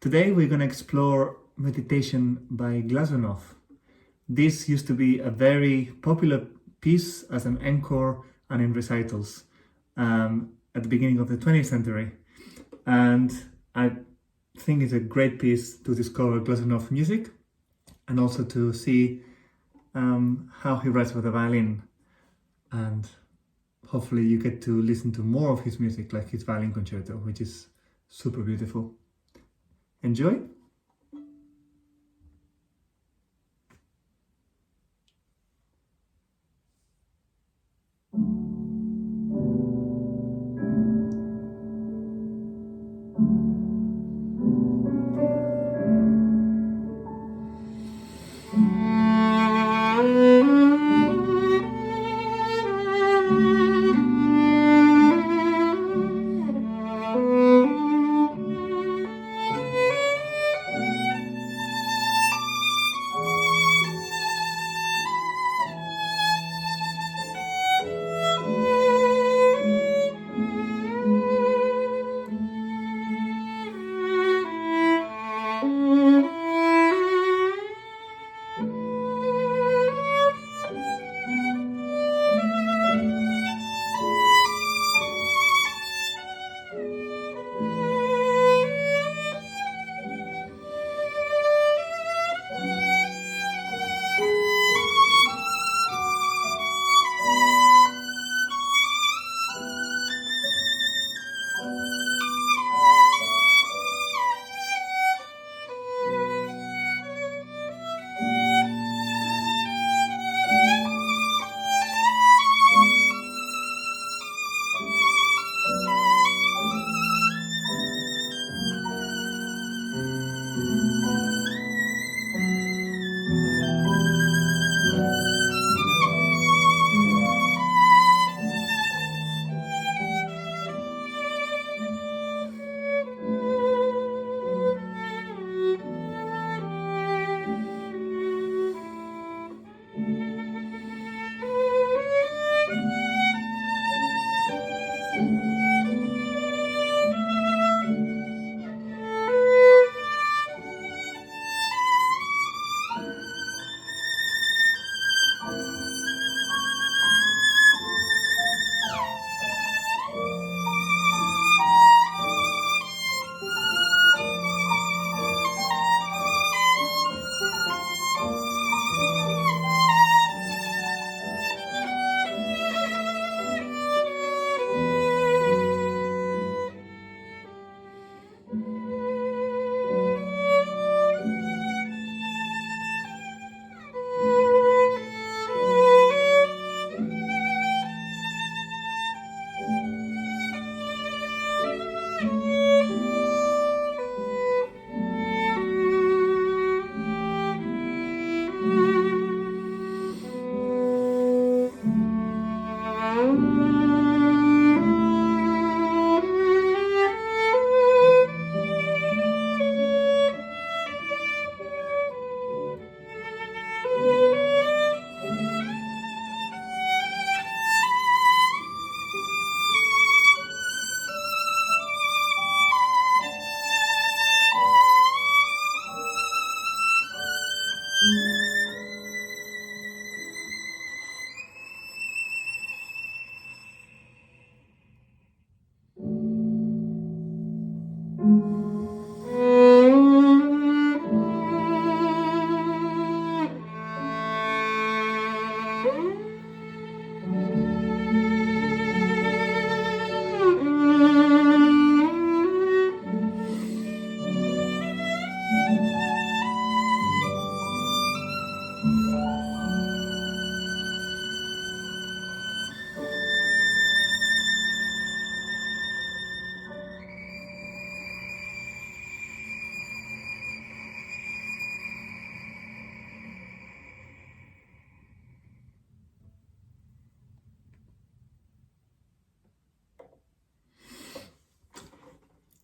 Today we're going to explore Meditation by Glazunov. This used to be a very popular piece as an encore and in recitals at the beginning of the 20th century. And I think it's a great piece to discover Glazunov music and also to see how he writes for the violin. And hopefully you get to listen to more of his music, like his violin concerto, which is super beautiful. Enjoy!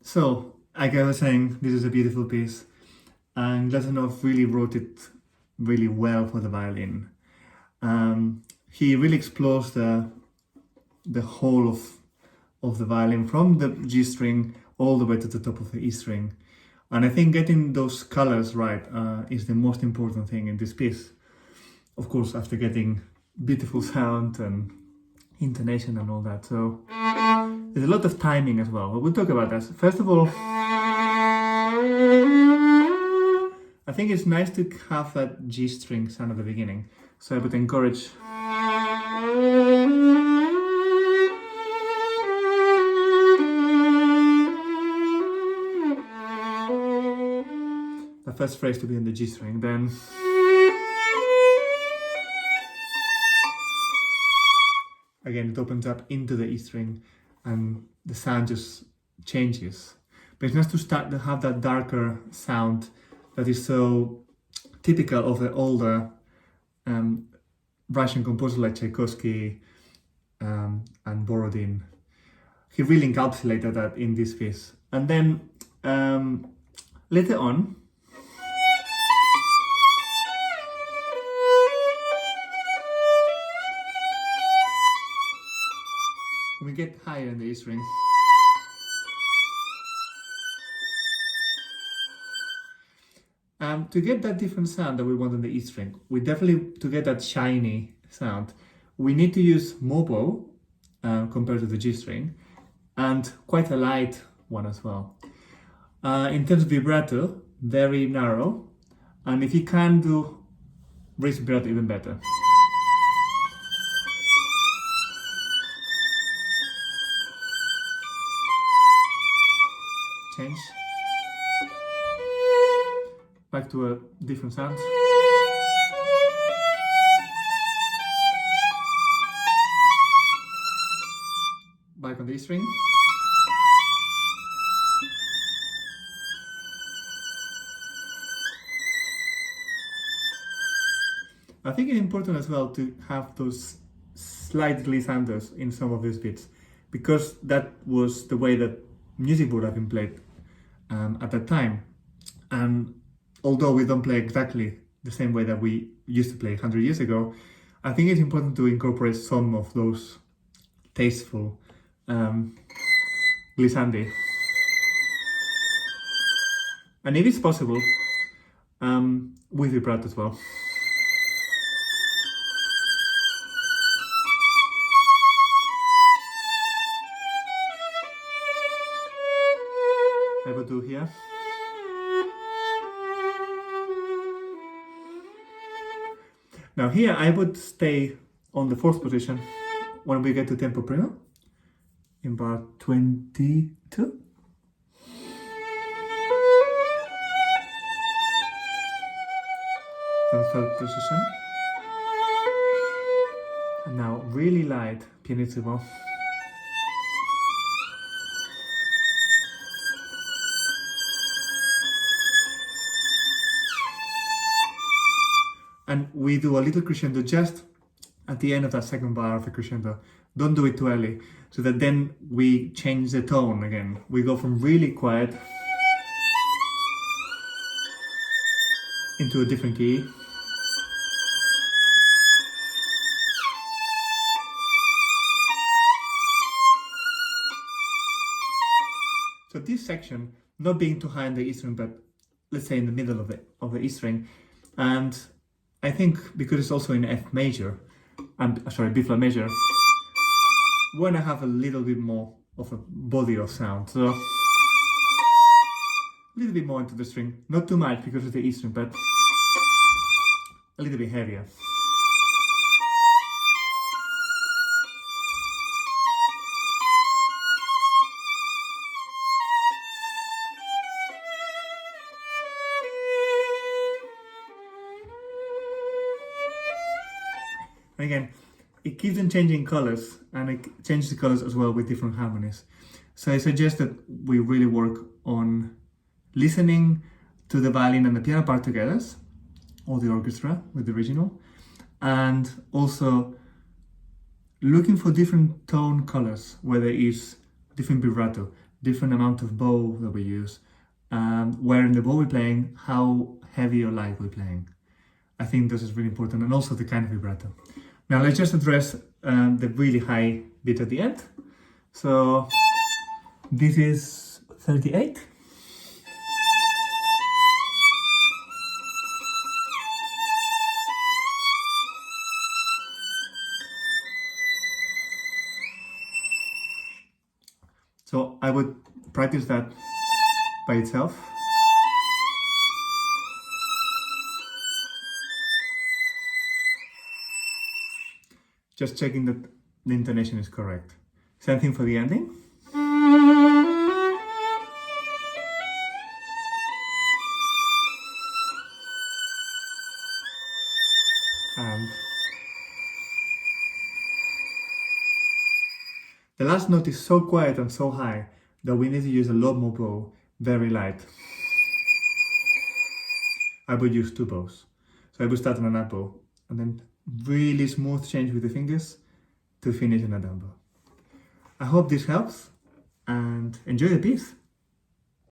So, like I was saying, this is a beautiful piece, and Glazunov really wrote it really well for the violin. He really explores the whole of the violin from the G string all the way to the top of the E string. And I think getting those colors right is the most important thing in this piece. Of course, after getting beautiful sound and intonation and all that. So there's a lot of timing as well. We'll talk about that. First of all, I think it's nice to have that G string sound at the beginning. So I would encourage the first phrase to be in the G string, then again it opens up into the E string and the sound just changes. But it's nice to start to have that darker sound that is so typical of the older Russian composers like Tchaikovsky and Borodin. He really encapsulated that in this piece. And then later on, when we get higher in the E string, to get that different sound that we want on the E string, we definitely, to get that shiny sound, we need to use more bow compared to the G string, and quite a light one as well. In terms of vibrato, very narrow, and if you can do raised vibrato, even better. Change. Back to a different sound. Back on the E string. I think it's important as well to have those slight glissanders in some of these bits, because that was the way that music would have been played at that time. And although we don't play exactly the same way that we used to play 100 years ago, I think it's important to incorporate some of those tasteful glissandi. And if it's possible, with vibrato as well. I will do here. Now here I would stay on the fourth position when we get to tempo primo in bar 22. And third position. And now really light pianissimo. And we do a little crescendo just at the end of that second bar of the crescendo. Don't do it too early, so that then we change the tone again. We go from really quiet into a different key. So this section, not being too high in the E string, but let's say in the middle of the E string, and I think because it's also in F major, B flat major, we're gonna have a little bit more of a body of sound. So a little bit more into the string, not too much because of the E string, but a little bit heavier. And again, it keeps on changing colors, and it changes the colors as well with different harmonies. So I suggest that we really work on listening to the violin and the piano part together, or the orchestra with the original, and also looking for different tone colors, whether it's different vibrato, different amount of bow that we use, where in the bow we're playing, how heavy or light we're playing. I think this is really important, and also the kind of vibrato. Now let's just address the really high bit at the end. So this is 38. I would practice that by itself. Just checking that the intonation is correct. Same thing for the ending. And the last note is so quiet and so high that we need to use a lot more bow, very light. I would use 2 bows. So I would start on an up bow and then really smooth change with the fingers to finish on a down bow. I hope this helps and enjoy the piece.